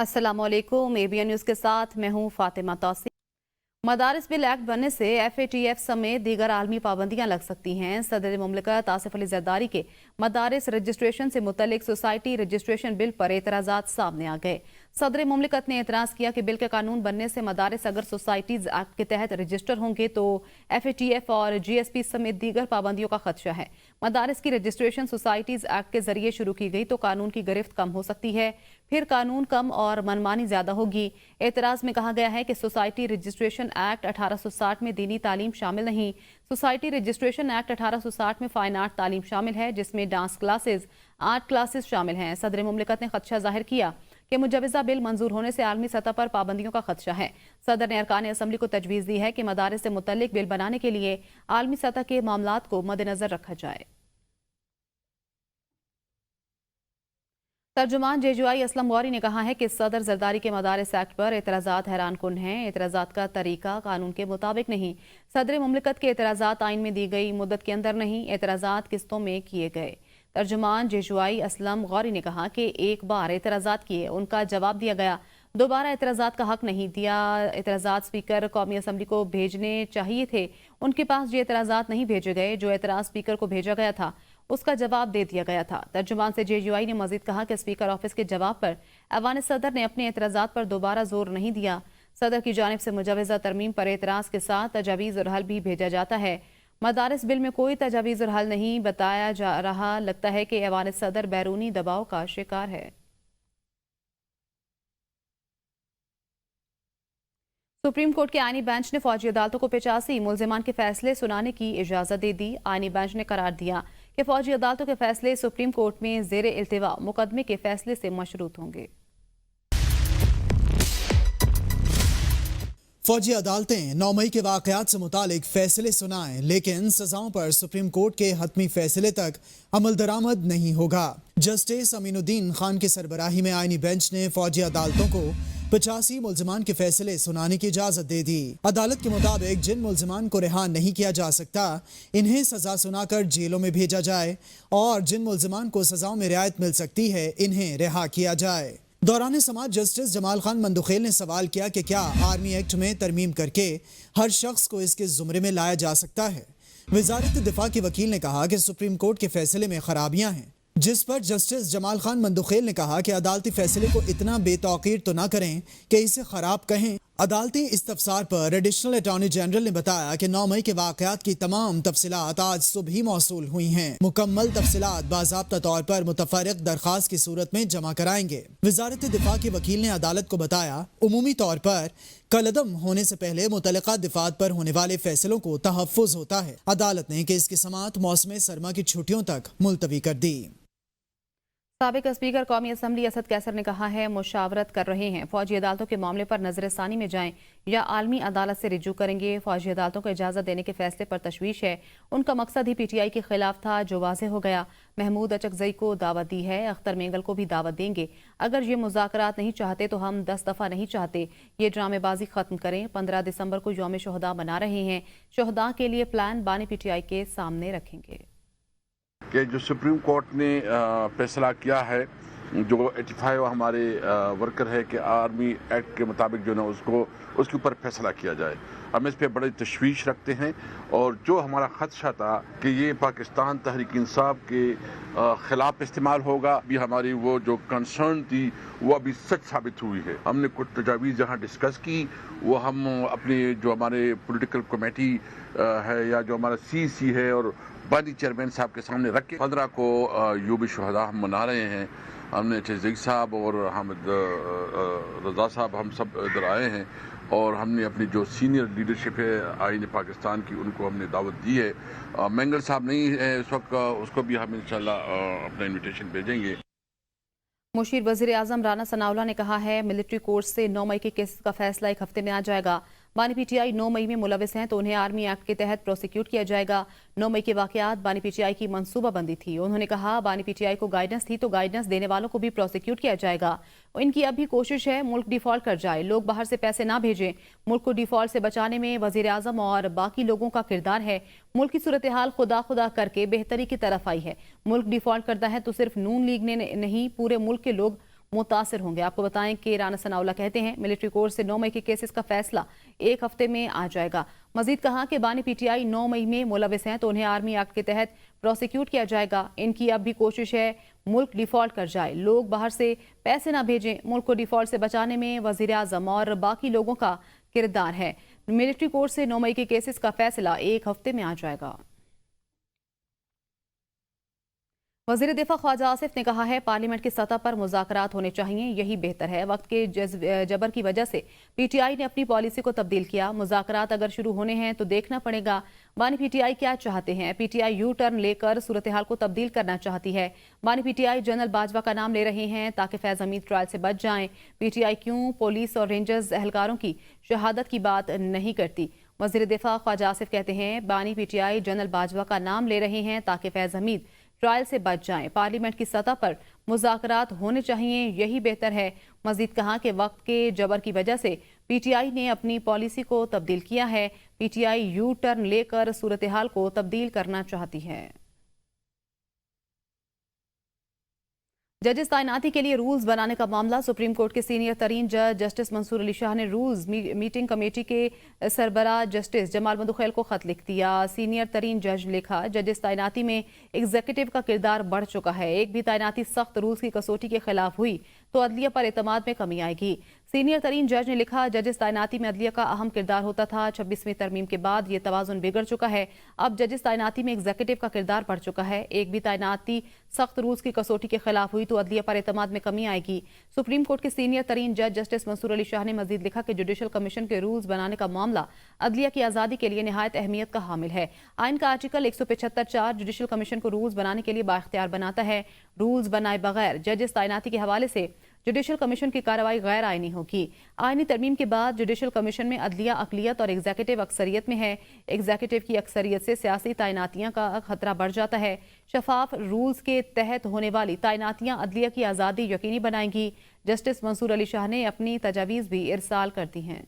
अस्सलामुअलैकुम। ABN news के साथ मैं हूँ फातिमा तौसी। मदारिस बिल एक्ट बनने से FATF समेत दीगर आलमी पाबंदियां लग सकती हैं। सदर मुमलिकत आसिफ अली जरदारी के मदारिस रजिस्ट्रेशन से मुतल्लिक सोसाइटी रजिस्ट्रेशन बिल पर एतराज़ात सामने आ गए। सदर मुमलिकत ने एतराज़ किया कि बिल के कानून बनने से मदारिस अगर सोसाइटीज़ एक्ट के तहत रजिस्टर होंगे तो FATF और GSP समेत दीगर पाबंदियों का खदशा है। मदारिस की रजिस्ट्रेशन सोसाइटीज़ एक्ट के जरिए शुरू की गई तो कानून की गिरफ्त कम हो सकती है, फिर कानून कम और मनमानी ज्यादा होगी। एतराज़ में कहा गया है कि सोसाइटी रजिस्ट्रेशन एक्ट 1860 में दीनी तालीम शामिल नहीं। सोसाइटी रजिस्ट्रेशन एक्ट 1860 में फाइन आर्ट तालीम शामिल है, जिसमें डांस क्लासेस, आर्ट क्लासेस शामिल हैं। सदर मुमलिकत ने खदशा जाहिर किया कि मुजवज़ा बिल मंजूर होने से आलमी सतह पर पाबंदियों का खदशा है। सदर ने अरकान असम्बली को तजवीज़ दी है कि मदारिस से मुतल्लिक बिल बनाने के लिए आलमी सतह के मामलात को मद्देनजर रखा जाए। तर्जुमान JJI असलम गौरी ने कहा है कि सदर जरदारी के मदारिस एक्ट पर एतराज़ात हैरान कुन हैं। एतराज़ात का तरीका कानून के मुताबिक नहीं। सदर मुमलिकत के एतराज़ात आइन में दी गई मुद्दत के अंदर नहीं, एतराज़ात किस्तों में किए गए। तर्जुमान JJI असलम गौरी ने कहा कि एक बार एतराज़ात किए, उनका जवाब दिया गया, दोबारा एतराज़ात का हक नहीं दिया। एतराज़ात स्पीकर कौमी असम्बली को भेजने चाहिए थे, उनके पास ये एतराज़ात नहीं भेजे गए। जो एतराज़ स्पीकर को भेजा गया था उसका जवाब दे दिया गया था। तर्जुमान से JJI ने मजीद कहा कि स्पीकर ऑफिस के जवाब पर ऐवान सदर ने अपने एतराज़ात पर दोबारा जोर नहीं दिया। सदर की जानिब से मुजवज़ा तरमीम पर एतराज़ के साथ तजावीज़ और हल भी भेजा जाता है। मदारिस बिल में कोई तजावीज़ और हल नहीं बताया जा रहा। लगता है कि ऐवान सदर बैरूनी दबाव का शिकार है। सुप्रीम कोर्ट के आईनी बेंच ने फौजी अदालतों को 85 मुल्जिमान के फैसले सुनाने की इजाज़त दे दी। आईनी बेंच ने करार दिया कि फौजी अदालतों के फैसले सुप्रीम कोर्ट में ज़ेर इल्तिवा मुकदमे के फैसले से मशरूत होंगे। फौजी अदालतें 9 मई के वाक़यात से मुतालिक फैसले सुनाएं, लेकिन सजाओं पर सुप्रीम कोर्ट के हतमी फैसले तक अमल दरामद नहीं होगा। जस्टिस अमीनुद्दीन खान की सरबराही में आईनी बेंच ने फौजी अदालतों को 85 मुल्जिमान के फैसले सुनाने की इजाजत दे दी। अदालत के मुताबिक जिन मुल्जिमान को रिहा नहीं किया जा सकता, इन्हें सजा सुनाकर जेलों में भेजा जाए, और जिन मुल्जिमान को सजाओं में रियायत मिल सकती है, इन्हें रिहा किया जाए। दौरान समाअत जस्टिस जमाल खान मंदुखेल ने सवाल किया कि क्या आर्मी एक्ट में तरमीम करके हर शख्स को इसके जुमरे में लाया जा सकता है। वजारत दिफा के वकील ने कहा कि सुप्रीम कोर्ट के फैसले में खराबियां हैं, जिस पर जस्टिस जमाल खान मंदुखेल ने कहा कि अदालती फैसले को इतना बेतौकीर तो ना करें कि इसे खराब कहें। अदालती इस्तफसार पर एडिशनल अटॉर्नी जनरल ने बताया कि 9 मई के वाक़यात की तमाम तफसीलात आज सुबह ही मौसूल हुई हैं। मुकम्मल तफसीलात बाज़ाब्ता तौर पर मुतफर्रिक दरखास्त की सूरत में जमा कराएंगे। वजारत दिफा के वकील ने अदालत को बताया, उमूमी तौर पर कलअदम होने से पहले मुतल्लिका दिफात पर होने वाले फैसलों को तहफ़्फ़ुज़ होता है। अदालत ने कि इसकी समाअत मौसम सरमा की छुट्टियों तक मुलतवी कर दी। साबिक स्पीकर कौमी असम्बली असद कैसर ने कहा है, मुशावरत कर रहे हैं, फौजी अदालतों के मामले पर नजरसानी में जाएं या आलमी अदालत से रिजू करेंगे। फौजी अदालतों को इजाज़त देने के फैसले पर तशवीश है। उनका मकसद ही PTI के खिलाफ था, जो वाज़ेह हो गया। महमूद अचकजई को दावत दी है, अख्तर मेंगल को भी दावत देंगे। अगर ये मुज़ाकरात नहीं चाहते तो हम 10 दफ़ा नहीं चाहते। ये ड्रामेबाजी ख़त्म करें। 15 दिसंबर को यौम शोहदा मना रहे हैं, शोहदा के लिए प्लान बानी PTI के सामने रखेंगे। कि जो सुप्रीम कोर्ट ने फैसला किया है, जो 85 हमारे वर्कर है कि आर्मी एक्ट के मुताबिक जो ना उसके ऊपर फैसला किया जाए, हम इस पे बड़ी तशवीश रखते हैं। और जो हमारा खदशा था कि ये पाकिस्तान तहरीक इंसाफ के ख़िलाफ़ इस्तेमाल होगा, अभी हमारी वो जो कंसर्न थी वो अभी सच साबित हुई है। हमने कुछ तजावीज़ जहाँ डिस्कस की, वो हम अपने जो हमारे पॉलिटिकल कमेटी है या जो हमारा CC है और बानी चेयरमैन साहब के सामने रख के 15 को यूब शुहदा हम मना रहे हैं। हमने चेज़िक साहब और हामिद रज़ा साहब हम सब इधर आए हैं, और हमने अपनी जो सीनियर लीडरशिप है आईन पाकिस्तान की, उनको हमने दावत दी है। मेंगल साहब नहीं है इस वक्त, उसको भी हम इंशाल्लाह अपना इन्विटेशन भेजेंगे। मुशीर वज़ीर आज़म राना सनाउल्लाह ने कहा है, मिलिट्री कोर्ट से 9 मई के केस का फैसला एक हफ्ते में आ जाएगा। बानी PTI 9 मई में मुलविस हैं तो उन्हें आर्मी एक्ट के तहत प्रोसिक्यूट किया जाएगा। 9 मई के वाक़यात बानी PTI की मनसूबाबंदी थी। उन्होंने कहा, बानी PTI को गाइडेंस थी तो गाइडेंस देने वालों को भी प्रोसिक्यूट किया जाएगा। इनकी अब भी कोशिश है मुल्क डिफॉल्ट कर जाए, लोग बाहर से पैसे ना भेजें। मुल्क को डिफॉल्ट से बचाने में वज़ीर आज़म और बाकी लोगों का किरदार है। मुल्क की सूरत हाल खुदा खुदा करके बेहतरी की तरफ आई है। मुल्क डिफॉल्ट करता है तो सिर्फ नून लीग ने नहीं, पूरे मुल्क के लोग मुतासिर होंगे। आपको बताएं कि राना सनाउल्लाह कहते हैं मिलिट्री कोर्ट से 9 मई के केसेस का फैसला 1 हफ्ते में आ जाएगा। मजीद कहा कि बानी पीटीआई 9 मई में मुलविस हैं तो उन्हें आर्मी एक्ट के तहत प्रोसिक्यूट किया जाएगा। इनकी अब भी कोशिश है मुल्क डिफॉल्ट कर जाए, लोग बाहर से पैसे ना भेजें। मुल्क को डिफॉल्ट से बचाने में वजीर आजम और बाकी लोगों का किरदार है। मिलिट्री कोर्ट से 9 मई के केसेस का फैसला 1 हफ्ते में आ जाएगा। वज़ीर दिफा ख्वाजा आसिफ ने कहा है पार्लियामेंट की सतह पर मुज़ाकरात होने चाहिए, यही बेहतर है। वक्त के जबर की वजह से पीटीआई ने अपनी पॉलिसी को तब्दील किया। मुज़ाकरात अगर शुरू होने हैं तो देखना पड़ेगा बानी पीटीआई क्या चाहते हैं। पीटीआई यू टर्न लेकर सूरत हाल को तब्दील करना चाहती है। बानी पीटीआई जनरल बाजवा का नाम ले रहे हैं ताकि फैज़ हमीद ट्रायल से बच जाएं। पीटीआई क्यों पुलिस और रेंजर्स एहलकारों की शहादत की बात नहीं करती। वज़ीर दिफा ख्वाजा आसिफ कहते हैं बानी पीटीआई जनरल बाजवा का नाम ले रहे हैं ताकि फैज़ हमीद ट्रायल से बच जाएं। पार्लियामेंट की सतह पर मुज़ाकरात होने चाहिए, यही बेहतर है। मजीद कहा कि वक्त के जबर की वजह से पीटीआई ने अपनी पॉलिसी को तब्दील किया है। पीटीआई यू टर्न लेकर सूरत हाल को तब्दील करना चाहती है। जजेस तैनाती के लिए रूल्स बनाने का मामला सुप्रीम कोर्ट के सीनियर तरीन जज जस्टिस मंसूर अली शाह ने रूल्स मीटिंग कमेटी के सरबरा जस्टिस जमाल मधुखैल को खत लिख दिया। सीनियर तरीन जज ने लिखा जजेस तैनाती में एग्जीक्यूटिव का किरदार बढ़ चुका है। एक भी तैनाती सख्त रूल्स की कसौटी के खिलाफ हुई तो अदलिया पर एतमाद में कमी आएगी। सीनियर तरीन जज ने लिखा जजेस तैनाती में अदलिया का अहम किरदार होता था। 26वीं तरमीम के बाद ये तवाजुन बिगड़ चुका है। अब जजेस तैनाती में एग्जीक्यूटिव का किरदार बढ़ चुका है। एक भी तैनाती सख्त रूल्स की कसौटी के खिलाफ हुई तो अदलिया पर एतमाद में कमी आएगी। सुप्रीम कोर्ट के सीनियर तरीन जज जस्टिस मंसूर अली शाह ने मजीद लिखा कि जुडिशल कमीशन के रूल्स बनाने का मामला अदलिया की आज़ादी के लिए निहायत अहमियत का हामिल है। आइन का आर्टिकल 175(4) जुडिशल कमीशन को रूल्स बनाने के लिए बाख्तियार बनाता है। रूल्स बनाए बगैर जजेस तैनाती के हवाले से जुडिशल कमीशन की कार्रवाई गैर आइनी होगी। आइनी तरमीम के बाद जुडिशल कमीशन में अदलिया अकलियत और एग्जीक्यूटिव अक्सरियत में है। एग्जीक्यूटिव की अक्सरियत से सियासी तैनातियां का खतरा बढ़ जाता है। शफाफ रूल्स के तहत होने वाली तैनातियां अदलिया की आज़ादी यकीनी बनाएंगी। जस्टिस मंसूर अली शाह ने अपनी तजावीज़ भी इरसाल कर दी हैं।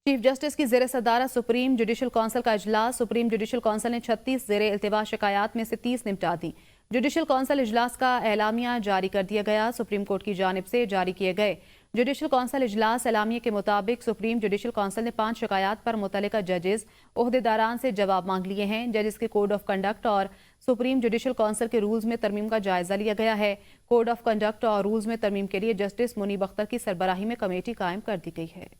चीफ जस्टिस की ज़ेर सदारत सुप्रीम जुडिशल कौंसिल का इजलास। सुप्रीम जुडिशल कौंसिल ने 36 ज़ेर इल्तिवा शिकायत में से 30 निपटा दी। जुडिशल कौंसिल इजलास का एलामिया जारी कर दिया गया। सुप्रीम कोर्ट की जानिब से जारी किए गए जुडिशल कौंसिल इजलास एलामिया के मुताबिक सुप्रीम जुडिशल कौंसिल ने 5 शिकायत पर मुतल्लिका जजेस ओहदेदारान से जवाब मांग लिए हैं। जजेस के कोड ऑफ कंडक्ट और सुप्रीम जुडिशल कौंसिल के रूल्स में तरमीम का जायजा लिया गया है। कोड ऑफ कंडक्ट और रूल्स में तरमीम के लिए जस्टिस मुनीब अख्तर की सरबराही में कमेटी कायम कर दी गई है।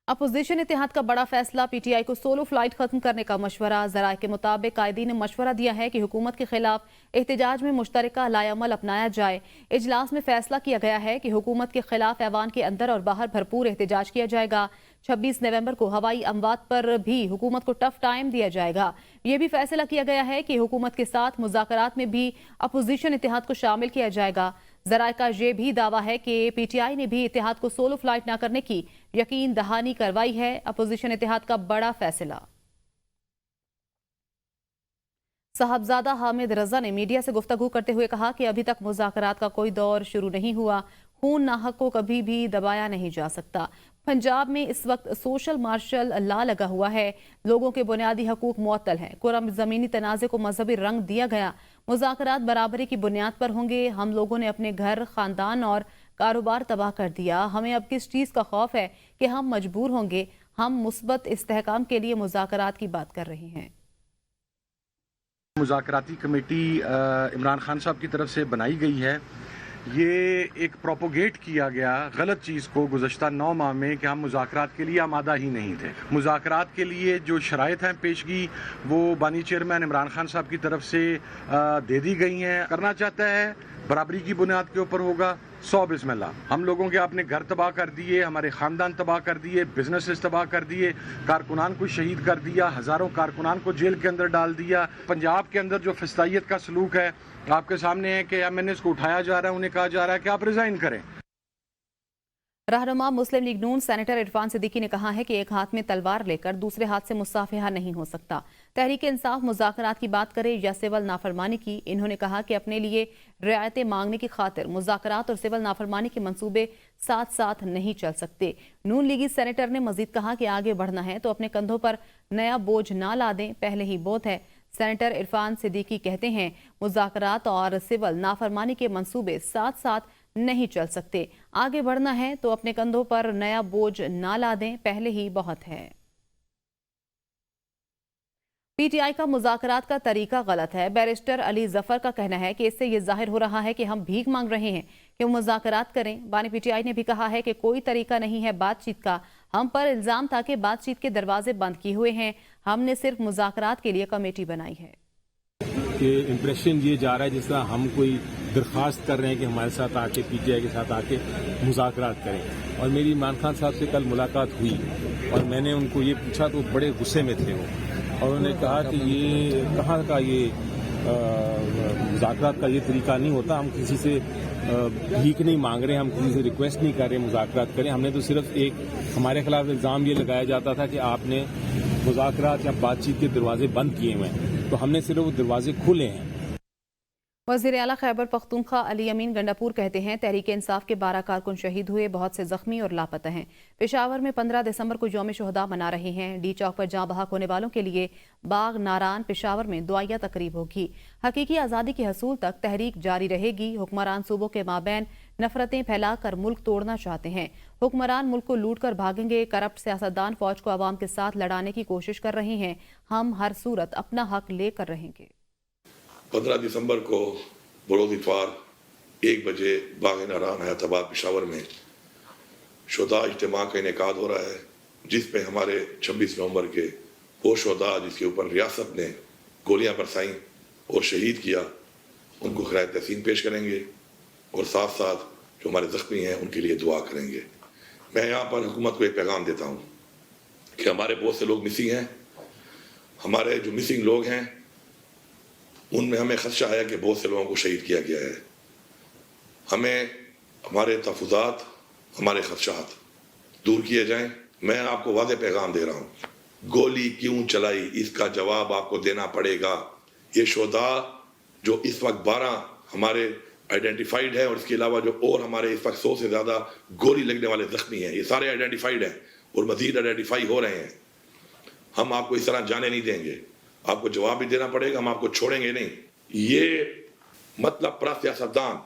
अपोजिशन इत्तेहाद का बड़ा फैसला, पीटीआई को सोलो फ्लाइट खत्म करने का मशवरा। ज़राए के मुताबिक कायदीन ने मशवरा दिया है कि हुकूमत के खिलाफ एहतजाज में मुश्तरका लायामल अपनाया जाए। इजलास में फैसला किया गया है कि हुकूमत के खिलाफ ऐवान के अंदर और बाहर भरपूर एहतजाज किया जाएगा। 26 नवंबर को हवाई अमवात पर भी हुकूमत को टफ टाइम दिया जाएगा। ये भी फैसला किया गया है कि हुकूमत के साथ मुज़ाकरात में भी अपोजिशन इत्तेहाद को शामिल किया जाएगा। ज़राए का यह भी दावा है कि पीटीआई ने भी इत्तेहाद को सोलो फ्लाइट न करने की यकीन दहानी करवाई है। अपोजिशन इत्तेहाद का बड़ा फैसला। साहबजादा हामिद रजा ने मीडिया से गुफ्तगू करते हुए कहा कि अभी तक मुज़ाकरात का कोई दौर शुरू नहीं हुआ। खून नाहक को कभी भी दबाया नहीं जा सकता। पंजाब में इस वक्त सोशल मार्शल लॉ लगा हुआ है। लोगों के बुनियादी हकूक मुअत्तल हैं। कुरम ज़मीनी तनाज़े को मजहबी रंग दिया गया। मुज़ाकरात बराबरी की बुनियाद पर होंगे। हम लोगों ने अपने घर, खानदान और कारोबार तबाह कर दिया। हमें अब किस चीज़ का खौफ है कि हम मजबूर होंगे। हम मुस्बत इस्तेहकाम के लिए मुज़ाकरात की बात कर रहे हैं। मुज़ाकराती कमेटी इमरान खान साहब की तरफ से बनाई गई है। ये एक प्रोपोगेट किया गया गलत चीज़ को गुज़श्ता 9 माह में कि हम मुज़ाकरात के लिए आमादा ही नहीं थे। मुज़ाकरात के लिए जो शराइत हैं पेशगी वो बानी चेयरमैन इमरान खान साहब की तरफ से दे दी गई हैं। करना चाहता है बराबरी की बुनियाद के ऊपर होगा। 100 बिस्मिल्लाह। हम लोगों के अपने घर तबाह कर दिए, हमारे ख़ानदान तबाह कर दिए, बिजनेसेस तबाह कर दिए, कारकुनान को शहीद कर दिया, हज़ारों कारकुनान को जेल के अंदर डाल दिया। पंजाब के अंदर जो फिस्तायत का सलूक है आपके सामने है कि MNAs को उठाया जा रहा है, उन्हें कहा जा रहा है कि आप रिज़ाइन करें। रहनुमा मुस्लिम लीग नून सेनेटर इरफान सिद्दीकी ने कहा है कि एक हाथ में तलवार लेकर दूसरे हाथ से मुसाफिहा नहीं हो सकता। तहरीक इंसाफ मुज़ाकरात की बात करे या सिविल नाफरमानी की। इन्होंने कहा कि अपने लिए रियायतें मांगने की खातिर मुज़ाकरात और सिविल नाफरमानी के मंसूबे साथ साथ नहीं चल सकते। नून लीगी सेनेटर ने मजीद कहा कि आगे बढ़ना है तो अपने कंधों पर नया बोझ ना ला दें, पहले ही बहुत है। سینیٹر عرفان صدیقی کہتے ہیں مذاکرات اور سول نافرمانی کے منصوبے ساتھ ساتھ نہیں چل سکتے. آگے بڑھنا ہے تو اپنے کندھوں پر نیا بوجھ نہ لا دیں، پہلے ہی بہت ہے. پی ٹی آئی کا مذاکرات کا طریقہ غلط ہے. بیرسٹر علی ظفر کا کہنا ہے کہ اس سے یہ ظاہر ہو رہا ہے کہ ہم بھیک مانگ رہے ہیں کہ وہ مذاکرات کریں. بانی پی ٹی آئی نے بھی کہا ہے کہ کوئی طریقہ نہیں ہے بات چیت کا. ہم پر الزام تھا کہ بات چیت کے دروازے بند کیے ہوئے ہیں. ہم نے صرف مذاکرات کے لیے کمیٹی بنائی ہے. کہ امپریشن یہ جا رہا ہے جس طرح ہم کوئی درخواست کر رہے ہیں کہ ہمارے ساتھ آ کے پی ٹی آئی کے ساتھ آ کے مذاکرات کریں. اور میری عمران خان صاحب سے کل ملاقات ہوئی اور میں نے ان کو یہ پوچھا تو بڑے غصے میں تھے وہ، اور انہوں نے کہا کہ یہ کہاں کا یہ مذاکرات کا یہ طریقہ نہیں ہوتا. ہم کسی سے بھیک نہیں مانگ رہے، ہم کسی سے ریکویسٹ نہیں کر رہے مذاکرات کریں. ہم نے تو صرف ایک ہمارے خلاف الزام یہ لگایا جاتا تھا کہ آپ نے مذاکرات یا بات چیت کے دروازے بند کیے ہوئے ہیں، تو ہم نے صرف وہ دروازے کھولے ہیں. وزیر اعلیٰ خیبر پختونخوا علی امین گنڈاپور کہتے ہیں تحریک انصاف کے 12 کارکن شہید ہوئے، بہت سے زخمی اور لاپتہ ہیں. پشاور میں 15 دسمبر کو یوم شہداء منا رہے ہیں. ڈی چوک پر جاں بحق ہونے والوں کے لیے باغ ناران پشاور میں دعائیہ تقریب ہوگی. حقیقی آزادی کے حصول تک تحریک جاری رہے گی. حکمران صوبوں کے مابین نفرتیں پھیلا کر ملک توڑنا چاہتے ہیں. حکمران ملک کو لوٹ کر بھاگیں گے. کرپٹ سیاستدان فوج کو عوام کے ساتھ لڑانے کی کوشش کر رہے ہیں. ہم ہر صورت اپنا حق لے کر رہیں گے. 15 دسمبر کو بروز اتوار 1 بجے باغ ناران حیات آباد پشاور میں شہداء اجتماع کا انعقاد ہو رہا ہے، جس پہ ہمارے 26 نومبر کے وہ شہداء جس کے اوپر ریاست نے گولیاں برسائیں اور شہید کیا، ان کو خراج تحسین پیش کریں گے اور ساتھ ساتھ جو ہمارے زخمی ہیں ان کے لیے دعا کریں گے. میں یہاں پر حکومت کو ایک پیغام دیتا ہوں کہ ہمارے بہت سے لوگ مسنگ ہیں. ہمارے جو مسنگ لوگ ہیں ان میں ہمیں خدشہ ہے کہ بہت سے لوگوں کو شہید کیا گیا ہے. ہمیں ہمارے تحفظات، ہمارے خدشات دور کیے جائیں. میں آپ کو واضح پیغام دے رہا ہوں، گولی کیوں چلائی اس کا جواب آپ کو دینا پڑے گا. یہ شہداء جو اس وقت 12 ہمارے آئیڈینٹیفائیڈ ہیں اور اس کے علاوہ جو اور ہمارے اس وقت 100 سے زیادہ گولی لگنے والے زخمی ہیں، یہ سارے آئیڈینٹیفائیڈ ہیں اور مزید آئیڈینٹیفائی ہو رہے ہیں. ہم آپ کو اس طرح جانے نہیں دیں گے. آپ کو جواب بھی دینا پڑے گا، ہم آپ کو چھوڑیں گے نہیں. یہ مطلب پرست سیاستدان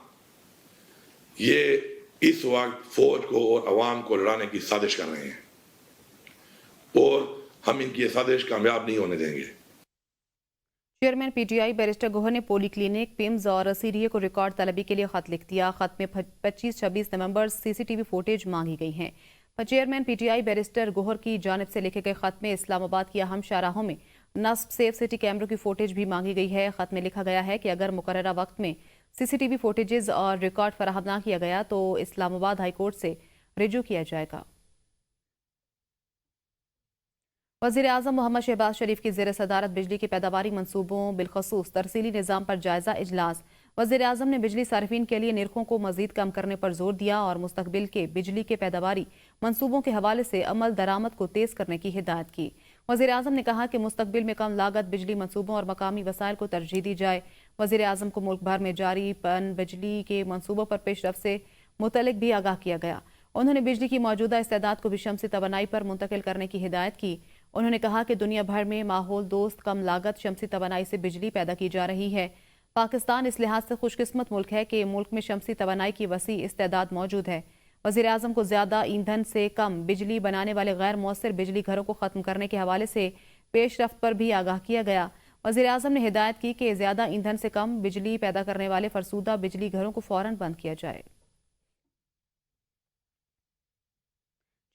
یہ اس وقت فوج کو اور عوام کو لڑانے کی سازش کر رہے ہیں اور ہم ان کی یہ سازش کامیاب نہیں ہونے دیں گے. Chairman P T I barrister Gohar نے پولی کلینک، پیمز اور سی ڈی اے کو ریکارڈ طلبی کے لیے خط لکھ دیا. خط میں 25-26 نومبر CCTV فوٹیج مانگی گئی ہیں. Chairman P T I barrister Gohar کی جانب سے لکھے گئے خط میں اسلام آباد کی اہم شاہراہوں میں نصب سیف سٹی کیمروں کی فوٹیج بھی مانگی گئی ہے. خط میں لکھا گیا ہے کہ اگر مقررہ وقت میں CCTV فوٹیجز اور ریکارڈ فراہم نہ کیا گیا تو اسلام آباد ہائی کورٹ سے رجوع کیا جائے گا. وزیر اعظم محمد شہباز شریف کی زیر صدارت بجلی کی پیداواری منصوبوں بالخصوص ترسیلی نظام پر جائزہ اجلاس. وزیر اعظم نے بجلی صارفین کے لیے نرخوں کو مزید کم کرنے پر زور دیا اور مستقبل کے بجلی کے پیداواری منصوبوں کے حوالے سے عمل درآمد کو تیز کرنے کی ہدایت کی. وزیر اعظم نے کہا کہ مستقبل میں کم لاگت بجلی منصوبوں اور مقامی وسائل کو ترجیح دی جائے. وزیر اعظم کو ملک بھر میں جاری پن بجلی کے منصوبوں پر پیش رفت سے متعلق بھی آگاہ کیا گیا. انہوں نے بجلی کی موجودہ استعداد کو بھی شمسی توانائی پر منتقل کرنے کی ہدایت کی. انہوں نے کہا کہ دنیا بھر میں ماحول دوست کم لاگت شمسی توانائی سے بجلی پیدا کی جا رہی ہے. پاکستان اس لحاظ سے خوش قسمت ملک ہے کہ ملک میں شمسی توانائی کی وسیع استعداد موجود ہے. وزیر اعظم کو زیادہ ایندھن سے کم بجلی بنانے والے غیر مؤثر بجلی گھروں کو ختم کرنے کے حوالے سے پیش رفت پر بھی آگاہ کیا گیا. وزیر اعظم نے ہدایت کی کہ زیادہ ایندھن سے کم بجلی پیدا کرنے والے فرسودہ بجلی گھروں کو فوراً بند کیا جائے.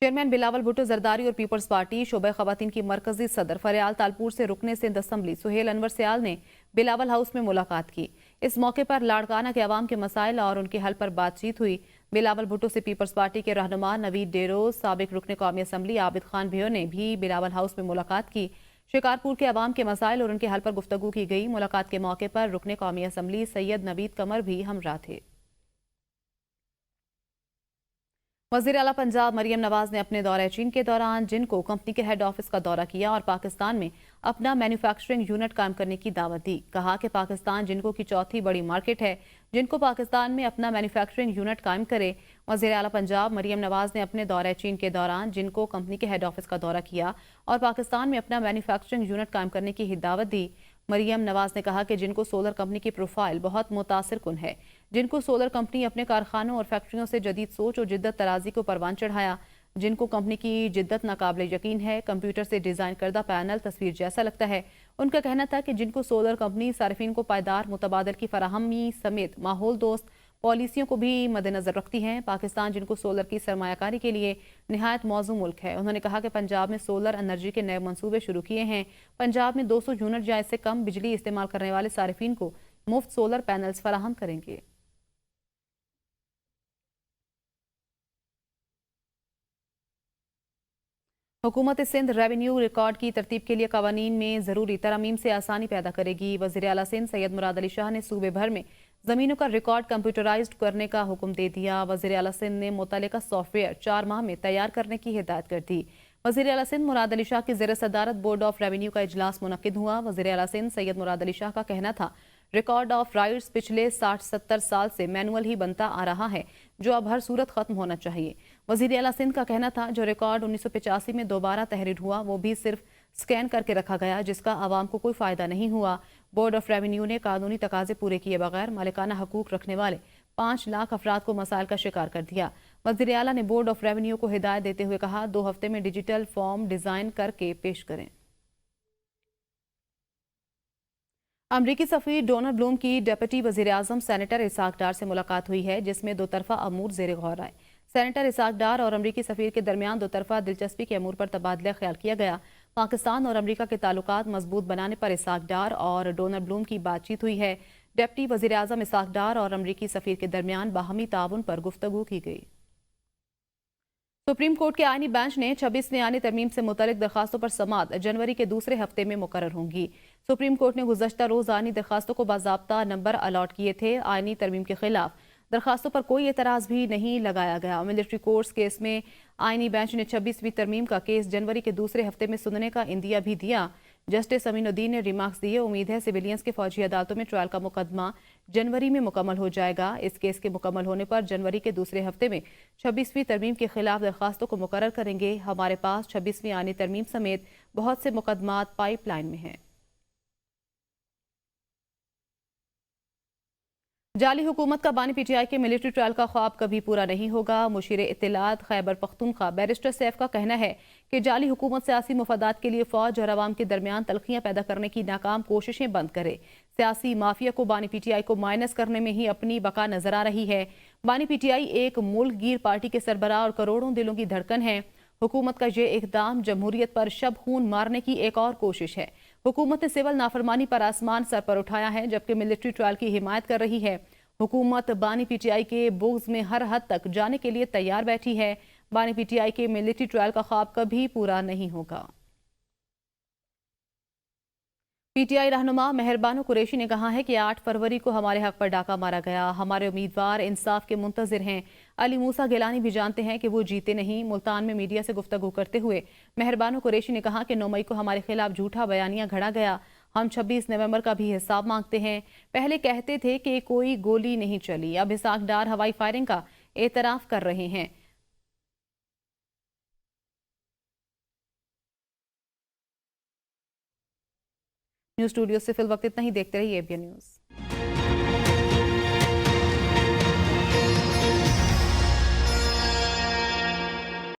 چیئرمین بلاول بھٹو زرداری اور پیپلز پارٹی شعبہ خواتین کی مرکزی صدر فریال تالپور سے رکن سندھ اسمبلی سہیل انور سیال نے بلاول ہاؤس میں ملاقات کی. اس موقع پر لاڑکانہ کے عوام کے مسائل اور ان کے حل پر بات چیت ہوئی. بلاول بھٹو سے پیپلز پارٹی کے رہنما نوید ڈیروز، سابق رکن قومی اسمبلی عابد خان بھیو نے بھی بلاول ہاؤس میں ملاقات کی. شکارپور کے عوام کے مسائل اور ان کے حل پر گفتگو کی گئی. ملاقات کے موقع پر رکن قومی اسمبلی سید نوید قمر بھی ہمراہ تھے. وزیر اعلیٰ پنجاب مریم نواز نے اپنے دورہ چین کے دوران جن کو کمپنی کے ہیڈ آفس کا دورہ کیا اور پاکستان میں اپنا مینوفیکچرنگ یونٹ قائم کرنے کی دعوت دی. کہا کہ پاکستان جنکو کی چوتھی بڑی مارکیٹ ہے. جنکو پاکستان میں اپنا مینوفیکچرنگ یونٹ قائم کرے. وزیر اعلیٰ پنجاب مریم نواز نے اپنے دورہ چین کے دوران جنکو کمپنی کے ہیڈ آفس کا دورہ کیا اور پاکستان میں اپنا مینوفیکچرنگ یونٹ قائم کرنے کی دعوت دی. مریم نواز نے کہا کہ جن کو سولر کمپنی کی پروفائل بہت متاثر کن ہے، جن کو سولر کمپنی اپنے کارخانوں اور فیکٹریوں سے جدید سوچ اور جدت ترازی کو پروان چڑھایا، جن کو کمپنی کی جدت ناقابل یقین ہے، کمپیوٹر سے ڈیزائن کردہ پینل تصویر جیسا لگتا ہے، ان کا کہنا تھا کہ جن کو سولر کمپنی صارفین کو پائیدار متبادل کی فراہمی سمیت ماحول دوست پالیسیوں کو بھی مد نظر رکھتی ہیں۔ پاکستان جن کو سولر کی سرمایہ کاری کے لیے نہایت موزوں ملک ہے۔ انہوں نے کہا کہ پنجاب میں سولر انرجی کے نئے منصوبے شروع کیے ہیں۔ پنجاب میں 200 یونٹ یا اس سے کم بجلی استعمال کرنے والے صارفین کو مفت سولر پینلز فراہم کریں گے۔ حکومت سندھ ریونیو ریکارڈ کی ترتیب کے لیے قوانین میں ضروری ترامیم سے آسانی پیدا کرے گی۔ وزیر اعلیٰ سندھ سید مراد علی شاہ نے صوبے بھر میں زمینوں کا ریکارڈ کمپیوٹرائزڈ کرنے کا حکم دے دیا۔ وزیر اعلیٰ سندھ نے متعلقہ سافٹ ویئر 4 ماہ میں تیار کرنے کی ہدایت کر دی۔ وزیر اعلیٰ سندھ مراد علی شاہ کی زیر صدارت بورڈ آف ریونیو کا اجلاس منعقد ہوا۔ وزیر اعلیٰ سندھ سید مراد علی شاہ کا کہنا تھا ریکارڈ آف رائٹس پچھلے 60-70 سال سے مینول ہی بنتا آ رہا ہے جو اب ہر صورت ختم ہونا چاہیے۔ وزیر اعلیٰ سندھ کا کہنا تھا جو ریکارڈ 1985 میں دوبارہ تحریر ہوا وہ بھی صرف سکین کر کے رکھا گیا جس کا عوام کو کوئی فائدہ نہیں ہوا۔ بورڈ آف ریونیو نے قانونی تقاضے پورے کیے بغیر مالکانہ حقوق رکھنے والے 5 لاکھ افراد کو مسائل کا شکار کر دیا۔ وزیر اعلیٰ نے بورڈ آف ریونیو کو ہدایت دیتے ہوئے کہا 2 ہفتے میں ڈیجیٹل فارم ڈیزائن کر کے پیش کریں۔ امریکی سفیر ڈونلڈ بلوم کی ڈپٹی وزیر اعظم سینیٹر اسحاق ڈار سے ملاقات ہوئی ہے جس میں 2 طرفہ امور زیر غور آئے۔ سینیٹر اسحاق ڈار اور امریکی سفیر کے درمیان 2 طرفہ دلچسپی کے امور پر تبادلہ خیال کیا گیا۔ پاکستان اور امریکہ کے تعلقات مضبوط بنانے پر اسحاق ڈار اور ڈونلڈ بلوم کی بات چیت ہوئی ہے۔ ڈپٹی وزیر اعظم اسحاق ڈار اور امریکی سفیر کے درمیان باہمی تعاون پر گفتگو کی گئی۔ سپریم کورٹ کے آئینی بینچ نے 26ویں آئینی ترمیم سے متعلق درخواستوں پر سماعت جنوری کے دوسرے ہفتے میں مقرر ہوں گی۔ سپریم کورٹ نے گزشتہ روز آئینی درخواستوں کو باضابطہ نمبر الاٹ کیے تھے۔ آئینی ترمیم کے خلاف درخواستوں پر کوئی اعتراض بھی نہیں لگایا گیا۔ ملٹری کورٹس کیس میں آئینی بینچ نے 26ویں ترمیم کا کیس جنوری کے دوسرے ہفتے میں سننے کا عندیہ بھی دیا۔ جسٹس امین الدین نے ریمارکس دیے امید ہے سویلینز کے فوجی عدالتوں میں ٹرائل کا مقدمہ جنوری میں مکمل ہو جائے گا۔ اس کیس کے مکمل ہونے پر جنوری کے دوسرے ہفتے میں 26ویں ترمیم کے خلاف درخواستوں کو مقرر کریں گے۔ ہمارے پاس 26ویں آئینی ترمیم سمیت بہت سے مقدمات پائپ لائن میں ہیں۔ جعلی حکومت کا بانی پی ٹی آئی کے ملٹری ٹرائل کا خواب کبھی پورا نہیں ہوگا۔ مشیر اطلاعات خیبر پختونخوا بیرسٹر سیف کا کہنا ہے کہ جعلی حکومت سیاسی مفادات کے لیے فوج اور عوام کے درمیان تلخیاں پیدا کرنے کی ناکام کوششیں بند کرے۔ سیاسی مافیا کو بانی پی ٹی آئی کو مائنس کرنے میں ہی اپنی بقا نظر آ رہی ہے۔ بانی پی ٹی آئی ایک ملک گیر پارٹی کے سربراہ اور کروڑوں دلوں کی دھڑکن ہے۔ حکومت کا یہ اقدام جمہوریت پر شب خون مارنے کی ایک اور کوشش ہے۔ حکومت نے سول نافرمانی پر آسمان سر پر اٹھایا ہے جبکہ ملٹری ٹرائل کی حمایت کر رہی ہے۔ حکومت بانی پی ٹی آئی کے بغض میں ہر حد تک جانے کے لیے تیار بیٹھی ہے۔ بانی پی ٹی آئی کے ملٹری ٹرائل کا خواب کبھی پورا نہیں ہوگا۔ پی ٹی آئی رہنما مہربانو قریشی نے کہا ہے کہ 8 فروری کو ہمارے حق پر ڈاکہ مارا گیا۔ ہمارے امیدوار انصاف کے منتظر ہیں۔ علی موسیٰ گیلانی بھی جانتے ہیں کہ وہ جیتے نہیں۔ ملتان میں میڈیا سے گفتگو کرتے ہوئے مہربانو قریشی نے کہا کہ 9 مئی کو ہمارے خلاف جھوٹا بیانیہ گھڑا گیا۔ ہم 26 نومبر کا بھی حساب مانگتے ہیں۔ پہلے کہتے تھے کہ کوئی گولی نہیں چلی، اب اسحاق ڈار ہوائی فائرنگ کا اعتراف کر رہے ہیں۔ نیوز اسٹوڈیو سے فی الوقت اتنا ہی، دیکھتے رہیے ABN نیوز۔